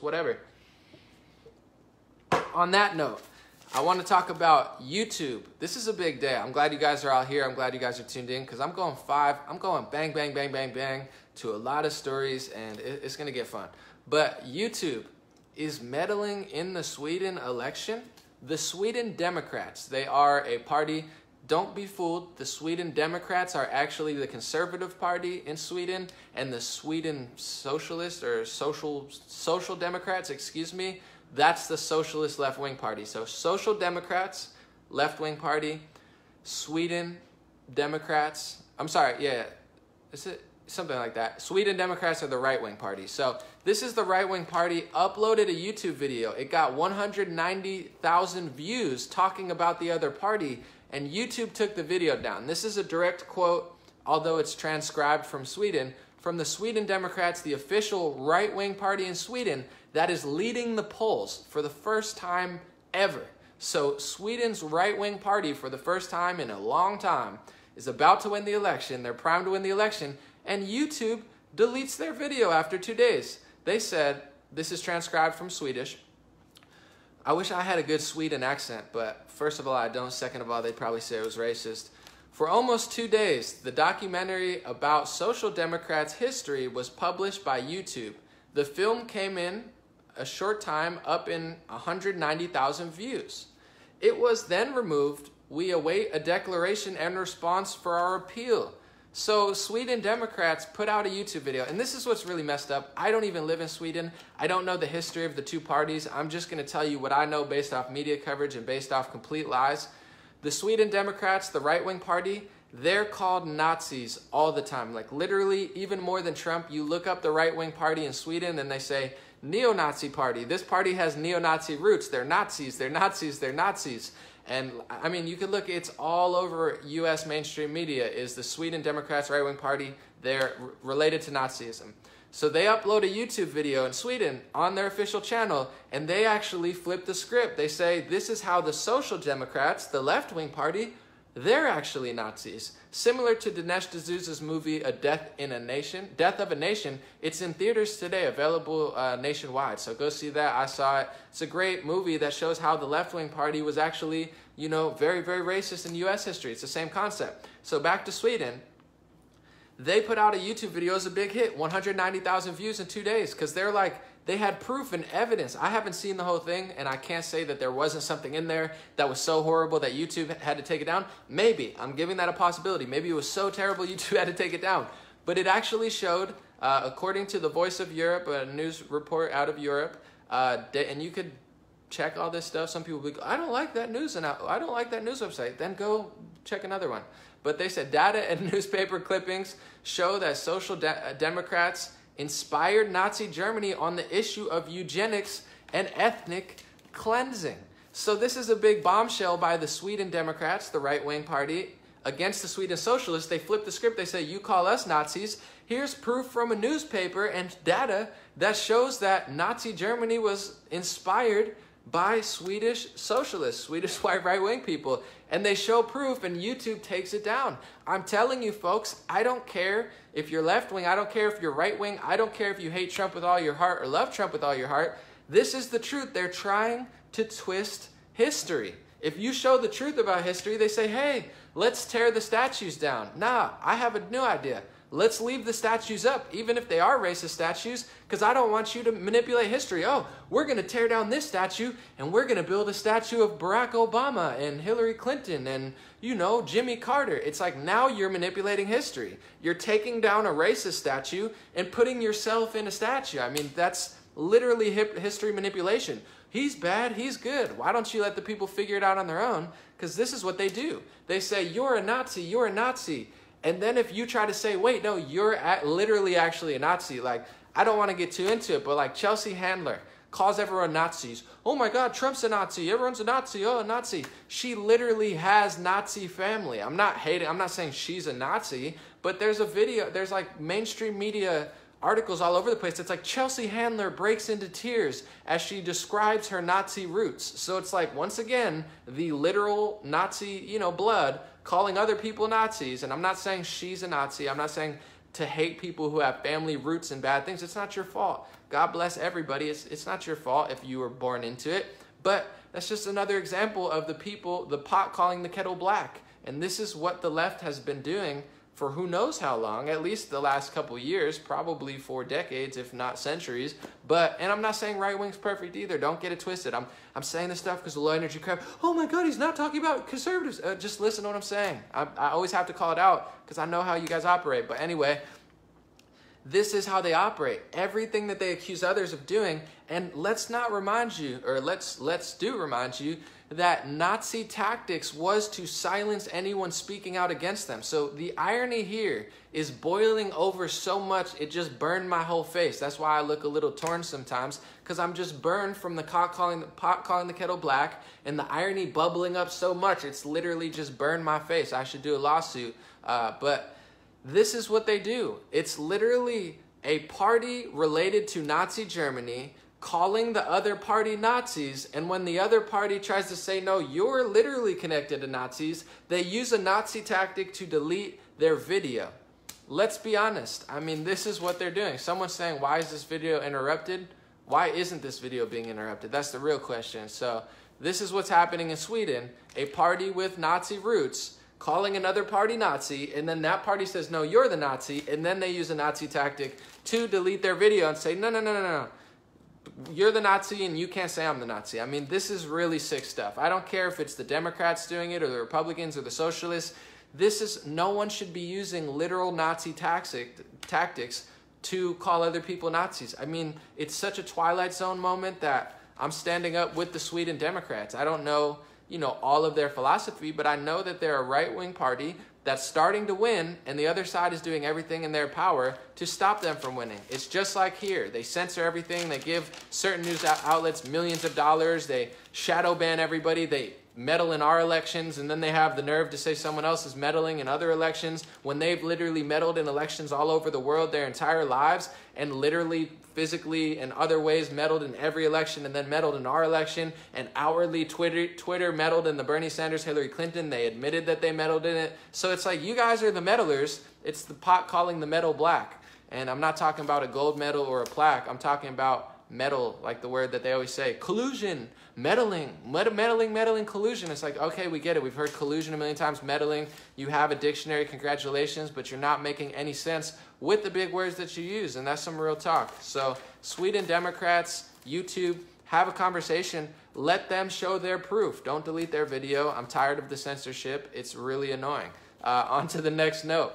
whatever. On that note, I want to talk about YouTube. This is a big day. I'm glad you guys are all here. I'm glad you guys are tuned in because I'm going bang, bang, bang, bang, bang to a lot of stories, and it's going to get fun. But YouTube is meddling in the Sweden election. The Sweden Democrats, they are a party. Don't be fooled. The Sweden Democrats are actually the conservative party in Sweden, and the Sweden Socialist or Social Democrats, excuse me, that's the socialist left-wing party. So Social Democrats, left-wing party, Sweden Democrats, I'm sorry, yeah, is it something like that? Sweden Democrats are the right-wing party. So this is the right-wing party, uploaded a YouTube video. It got 190,000 views talking about the other party, and YouTube took the video down. This is a direct quote, although it's transcribed from Sweden, from the Sweden Democrats, the official right-wing party in Sweden that is leading the polls for the first time ever. So Sweden's right-wing party, for the first time in a long time, is about to win the election. They're primed to win the election, and YouTube deletes their video after 2 days. They said, this is transcribed from Swedish. I wish I had a good Sweden accent, but first of all, I don't. Second of all, they'd probably say it was racist. For almost 2 days, the documentary about Social Democrats' history was published by YouTube. The film came in a short time up in 190,000 views. It was then removed. We await a declaration and response for our appeal. So Sweden Democrats put out a YouTube video, and this is what's really messed up. I don't even live in Sweden. I don't know the history of the two parties. I'm just going to tell you what I know based off media coverage and based off complete lies. The Sweden Democrats, the right-wing party, they're called Nazis all the time. Like literally, even more than Trump. You look up the right-wing party in Sweden and they say, neo-Nazi party. This party has neo-Nazi roots. They're Nazis, they're Nazis, they're Nazis. And I mean, you could look, it's all over US mainstream media, is the Sweden Democrats right-wing party. They're related to Nazism. So they upload a YouTube video in Sweden on their official channel, and they actually flip the script. They say, this is how the Social Democrats, the left-wing party, they're actually Nazis. Similar to Dinesh D'Souza's movie, Death of a Nation. It's in theaters today, available nationwide. So go see that. I saw it. It's a great movie that shows how the left-wing party was actually, you know, very, very racist in US history. It's the same concept. So back to Sweden. They put out a YouTube video as a big hit, 190,000 views in 2 days, because they're like, they had proof and evidence. I haven't seen the whole thing, and I can't say that there wasn't something in there that was so horrible that YouTube had to take it down. Maybe. I'm giving that a possibility. Maybe it was so terrible YouTube had to take it down. But it actually showed, according to the Voice of Europe, a news report out of Europe, and you could check all this stuff. Some people will be like, I don't like that news, and I don't like that news website. Then go check another one. But they said data and newspaper clippings show that Social Democrats inspired Nazi Germany on the issue of eugenics and ethnic cleansing. So this is a big bombshell by the Sweden Democrats, the right-wing party, against the Sweden Socialists. They flip the script. They say, you call us Nazis. Here's proof from a newspaper and data that shows that Nazi Germany was inspired by Swedish socialists, Swedish white right-wing people. And they show proof, and YouTube takes it down. I'm telling you, folks, I don't care if you're left-wing. I don't care if you're right-wing. I don't care if you hate Trump with all your heart or love Trump with all your heart. This is the truth. They're trying to twist history. If you show the truth about history, they say, hey, let's tear the statues down. Nah, I have a new idea. Let's leave the statues up, even if they are racist statues, because I don't want you to manipulate history. Oh, we're going to tear down this statue, and we're going to build a statue of Barack Obama and Hillary Clinton and, you know, Jimmy Carter. It's like now you're manipulating history. You're taking down a racist statue and putting yourself in a statue. I mean, that's literally history manipulation. He's bad, he's good. Why don't you let the people figure it out on their own? Because this is what they do. They say, you're a Nazi, you're a Nazi. And then if you try to say, wait, no, you're literally actually a Nazi. Like, I don't want to get too into it, but like Chelsea Handler calls everyone Nazis. Oh my God, Trump's a Nazi. Everyone's a Nazi. Oh, a Nazi. She literally has Nazi family. I'm not saying she's a Nazi, but there's a video, there's like mainstream media articles all over the place. It's like Chelsea Handler breaks into tears as she describes her Nazi roots. So it's like, once again, the literal Nazi, you know, blood calling other people Nazis. And I'm not saying she's a Nazi. I'm not saying to hate people who have family roots and bad things. It's not your fault. God bless everybody. It's not your fault if you were born into it. But that's just another example of the pot calling the kettle black. And this is what the left has been doing for who knows how long, at least the last couple years, probably 4 decades, if not centuries. And I'm not saying right wing's perfect either. Don't get it twisted. I'm saying this stuff because the low energy crowd, oh my God, he's not talking about conservatives. Just listen to what I'm saying. I always have to call it out because I know how you guys operate. But anyway, this is how they operate. Everything that they accuse others of doing. And let's remind you that Nazi tactics was to silence anyone speaking out against them. So the irony here is boiling over so much, it just burned my whole face. That's why I look a little torn sometimes, because I'm just burned from the pot calling the kettle black, and the irony bubbling up so much, it's literally just burned my face. I should do a lawsuit. But this is what they do. It's literally a party related to Nazi Germany calling the other party Nazis, and when the other party tries to say, no, you're literally connected to Nazis, they use a Nazi tactic to delete their video. Let's be honest. I mean, this is what they're doing. Someone's saying, why is this video interrupted? Why isn't this video being interrupted? That's the real question. So this is what's happening in Sweden. A party with Nazi roots calling another party Nazi, and then that party says, no, you're the Nazi, and then they use a Nazi tactic to delete their video and say, no. You're the Nazi and you can't say I'm the Nazi. I mean, this is really sick stuff. I don't care if it's the Democrats doing it or the Republicans or the socialists. No one should be using literal Nazi tactics to call other people Nazis. I mean, it's such a Twilight Zone moment that I'm standing up with the Sweden Democrats. I don't know, all of their philosophy, but I know that they're a right-wing party that's starting to win, and the other side is doing everything in their power to stop them from winning. It's just like here. They censor everything. They give certain news outlets millions of dollars. They shadow ban everybody. They meddle in our elections, and then they have the nerve to say someone else is meddling in other elections when they've literally meddled in elections all over the world their entire lives, and literally physically and other ways meddled in every election, and then meddled in our election, and outwardly Twitter meddled in the Bernie Sanders, Hillary Clinton. They admitted that they meddled in it. So it's like, you guys are the meddlers. It's the pot calling the medal black. And I'm not talking about a gold medal or a plaque. I'm talking about meddle, like the word that they always say, collusion, meddling, collusion. It's like, okay, we get it. We've heard collusion a million times. Meddling, you have a dictionary, congratulations, but you're not making any sense with the big words that you use, and that's some real talk. So Sweden Democrats, YouTube, have a conversation. Let them show their proof. Don't delete their video. I'm tired of the censorship. It's really annoying. On to the next note.